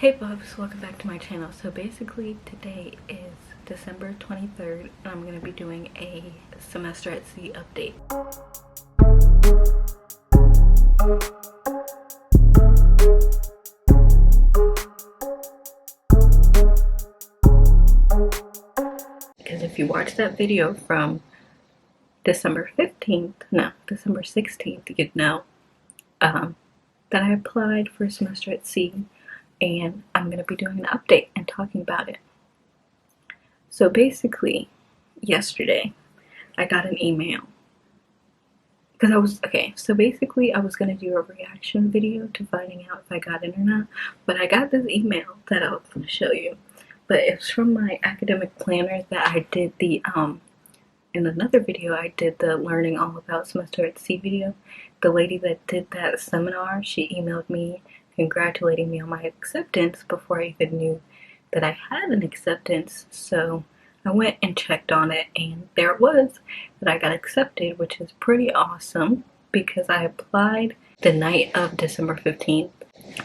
Hey bubs, welcome back to my channel. So basically today is December 23rd and I'm going to be doing a semester at sea update. Because if you watch that video from December 16th, you'd know that I applied for a semester at sea and I'm going to be doing an update and talking about it. So basically, yesterday I got an email because I was going to do a reaction video to finding out if I got in or not, but I got this email that I'll show you. But it's from my academic planner that I did the in another video I did the learning all about semester at sea video. The lady that did that seminar, she emailed me congratulating me on my acceptance before I even knew that I had an acceptance. So I went and checked on it and there it was that I got accepted, which is pretty awesome because I applied the night of December 15th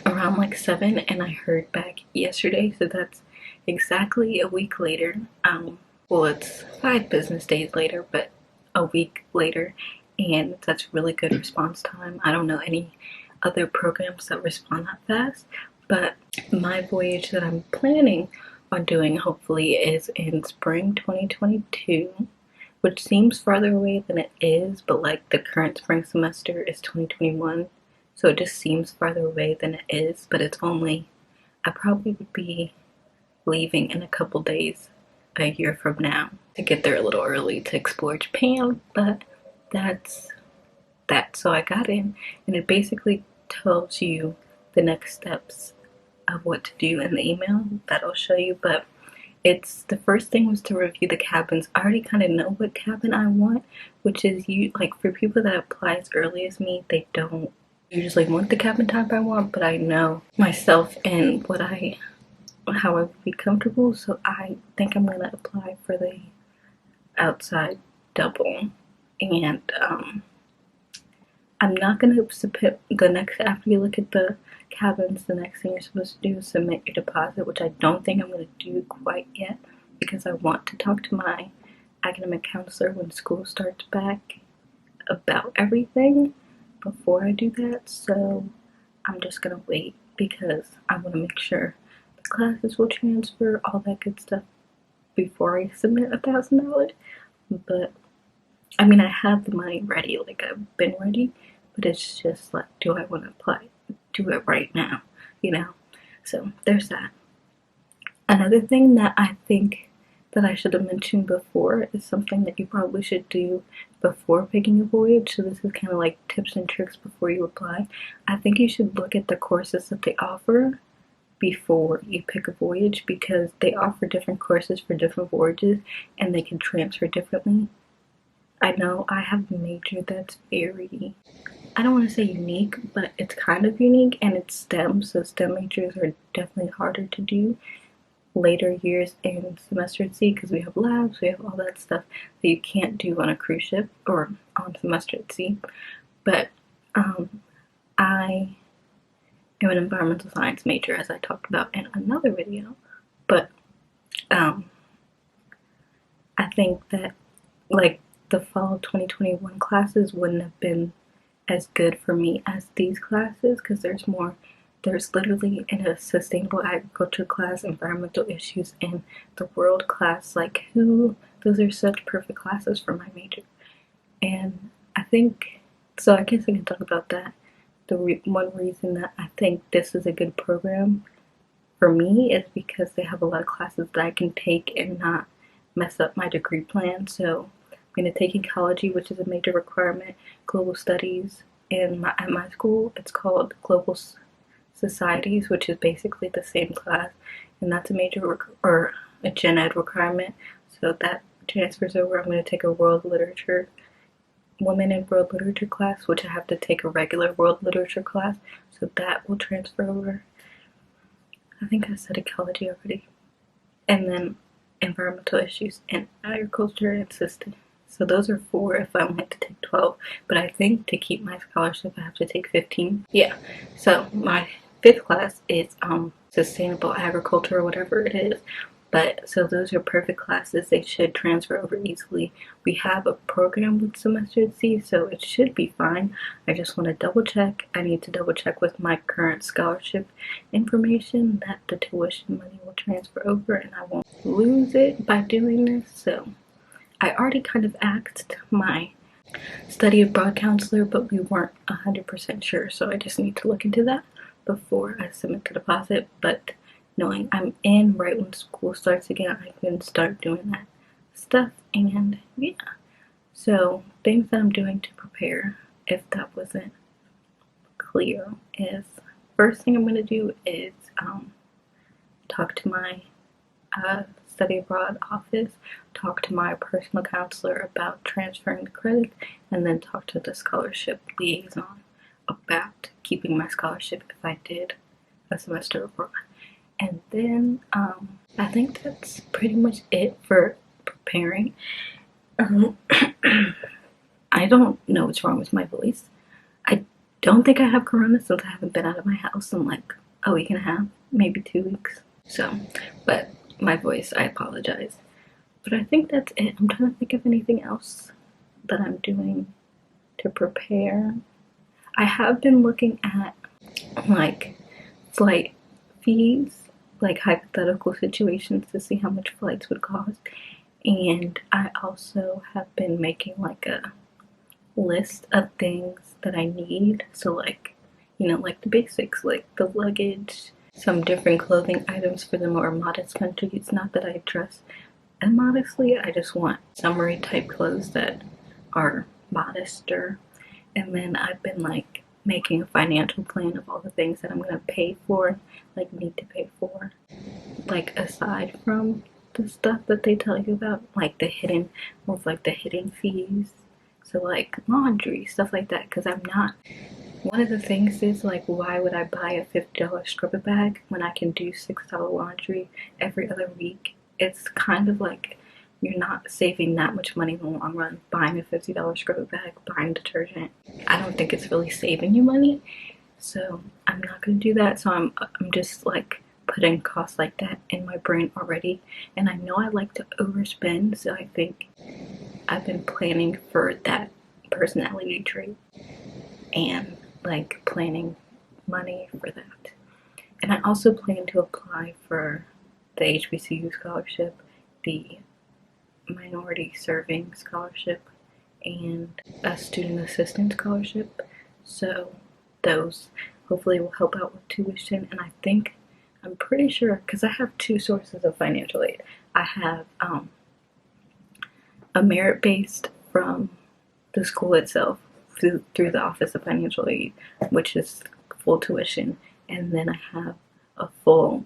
around like 7 and I heard back yesterday, so that's exactly a week later. Well, it's 5 business days later, but a week later, and that's really good response time. I don't know any other programs that respond that fast, but my voyage that I'm planning on doing hopefully is in spring 2022, which seems farther away than it is, but like the current spring semester is 2021, so it just seems farther away than it is, but it's only, I probably would be leaving in a couple days a year from now to get there a little early to explore Japan, but that's that. So I got in and it basically tells you the next steps of what to do in the email that I'll show you, but it's the first thing was to review the cabins. I already kind of know what cabin I want, which is like for people that apply as early as me, they don't usually want the cabin type I want, but I know myself and how I would be comfortable, so I think I'm gonna apply for the outside double. And I'm not gonna submit the next, after you look at the cabins, the next thing you're supposed to do is submit your deposit, which I don't think I'm gonna do quite yet because I want to talk to my academic counselor when school starts back about everything before I do that. So I'm just gonna wait because I want to make sure classes will transfer, all that good stuff before I submit $1,000. But I mean, I have the money ready, like I've been ready, but it's just like, do I want to apply, do it right now, you know? So there's that. Another thing that I think that I should have mentioned before is something that you probably should do before picking a voyage. So this is kind of like tips and tricks before you apply. I think you should look at the courses that they offer before you pick a voyage, because they offer different courses for different voyages and they can transfer differently. I know I have a major that's very, I don't want to say unique, but it's kind of unique, and it's STEM, so STEM majors are definitely harder to do later years in semester at sea because we have labs, we have all that stuff that you can't do on a cruise ship or on semester at sea. But I am an environmental science major, as I talked about in another video, but I think that like the fall 2021 classes wouldn't have been as good for me as these classes because there's literally in a sustainable agriculture class, environmental issues, and the world class, like those are such perfect classes for my major. And I think, so I guess I can talk about that. The one reason that I think this is a good program for me is because they have a lot of classes that I can take and not mess up my degree plan. So I'm going to take ecology, which is a major requirement, global studies, and at my school it's called global societies, which is basically the same class, and that's a major or a gen ed requirement, so that transfers over. I'm going to take a world literature, women in world literature class, which I have to take a regular world literature class, so that will transfer over. I think I said ecology already. And then environmental issues and agriculture and system. So those are 4 if I wanted to take 12, but I think to keep my scholarship I have to take 15. Yeah, so my fifth class is sustainable agriculture or whatever it is. But so those are perfect classes. They should transfer over easily. We have a program with semester at C, so it should be fine. I just want to double check. I need to double check with my current scholarship information that the tuition money will transfer over and I won't lose it by doing this. So I already kind of asked my study abroad counselor, but we weren't 100% sure, so I just need to look into that before I submit the deposit. But knowing I'm in right when school starts again, I can start doing that stuff. And yeah, so things that I'm doing to prepare, if that wasn't clear, is first thing I'm going to do is talk to my study abroad office, talk to my personal counselor about transferring the credits, and then talk to the scholarship liaison about keeping my scholarship if I did a semester abroad. And then I think that's pretty much it for preparing. I don't know what's wrong with my voice. I don't think I have corona since I haven't been out of my house in like a week and a half, maybe 2 weeks. So, but my voice, I apologize. But I think that's it. I'm trying to think of anything else that I'm doing to prepare. I have been looking at like flight fees, like hypothetical situations to see how much flights would cost. And I also have been making like a list of things that I need. So like, you know, like the basics, like the luggage, some different clothing items for the more modest countries. Not that I dress immodestly, I just want summery type clothes that are modester. And then I've been like making a financial plan of all the things that I'm gonna pay for, like need to pay for, like aside from the stuff that they tell you about, like the hidden, more of like the hidden fees. So like laundry, stuff like that, because I'm not, one of the things is like, why would I buy a $50 scrubber bag when I can do $6 laundry every other week? It's kind of like you're not saving that much money in the long run buying a $50 scrubber bag, buying detergent. I don't think it's really saving you money, so I'm not gonna do that. So I'm just like putting costs like that in my brain already, and I know I like to overspend, so I think I've been planning for that personality trait and like planning money for that. And I also plan to apply for the HBCU scholarship, the minority serving scholarship, and a student assistant scholarship. So those hopefully will help out with tuition. And I think, I'm pretty sure, because I have two sources of financial aid. I have a merit-based from the school itself through the Office of Financial Aid, which is full tuition, and then I have a full,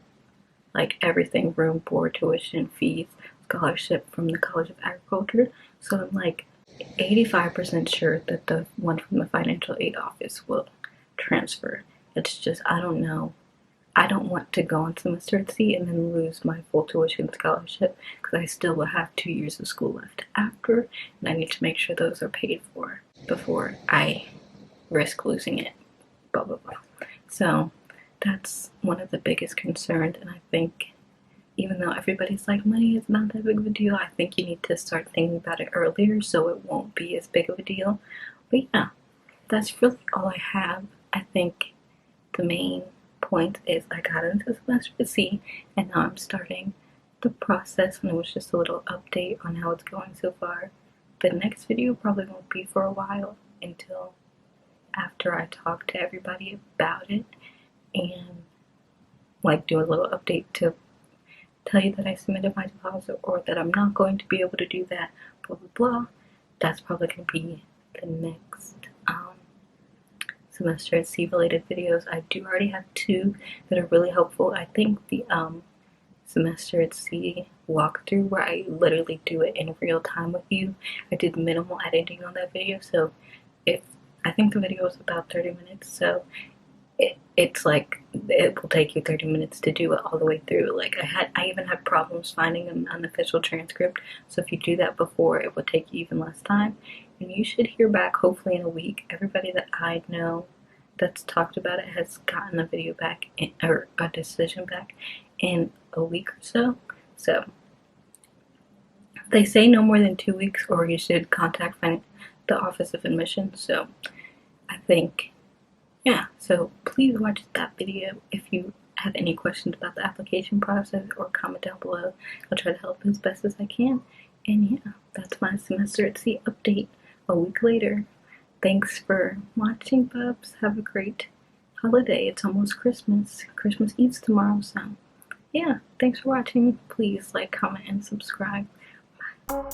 like everything, room, board, tuition, fees, scholarship from the College of Agriculture. So I'm like 85% sure that the one from the financial aid office will transfer. It's just, I don't know. I don't want to go on semester at sea and then lose my full tuition scholarship, because I still will have 2 years of school left after, and I need to make sure those are paid for before I risk losing it, blah blah blah. So that's one of the biggest concerns, and I think even though everybody's like money is not that big of a deal, I think you need to start thinking about it earlier so it won't be as big of a deal. But yeah, that's really all I have. I think the main point is I got into semester at C, and now I'm starting the process, and it was just a little update on how it's going so far. The next video probably won't be for a while until after I talk to everybody about it and like do a little update to tell you that I submitted my deposit or that I'm not going to be able to do that, blah blah blah. That's probably going to be the next semester at sea related videos. I do already have 2 that are really helpful. I think the semester at sea walkthrough, where I literally do it in real time with you, I did minimal editing on that video, so if I think the video was about 30 minutes, so it's like it will take you 30 minutes to do it all the way through. Like I even had problems finding an unofficial transcript, so if you do that before, it will take you even less time. And you should hear back hopefully in a week. Everybody that I know that's talked about it has gotten a video back or a decision back in a week or so. So they say no more than 2 weeks, or you should contact the Office of Admissions. So I think, yeah. So please watch that video if you have any questions about the application process, or comment down below. I'll try to help as best as I can. And yeah, that's my semester at sea update a week later. Thanks for watching, bubs. Have a great holiday. It's almost Christmas. Christmas Eve's tomorrow, so yeah, thanks for watching. Please like, comment, and subscribe. Bye.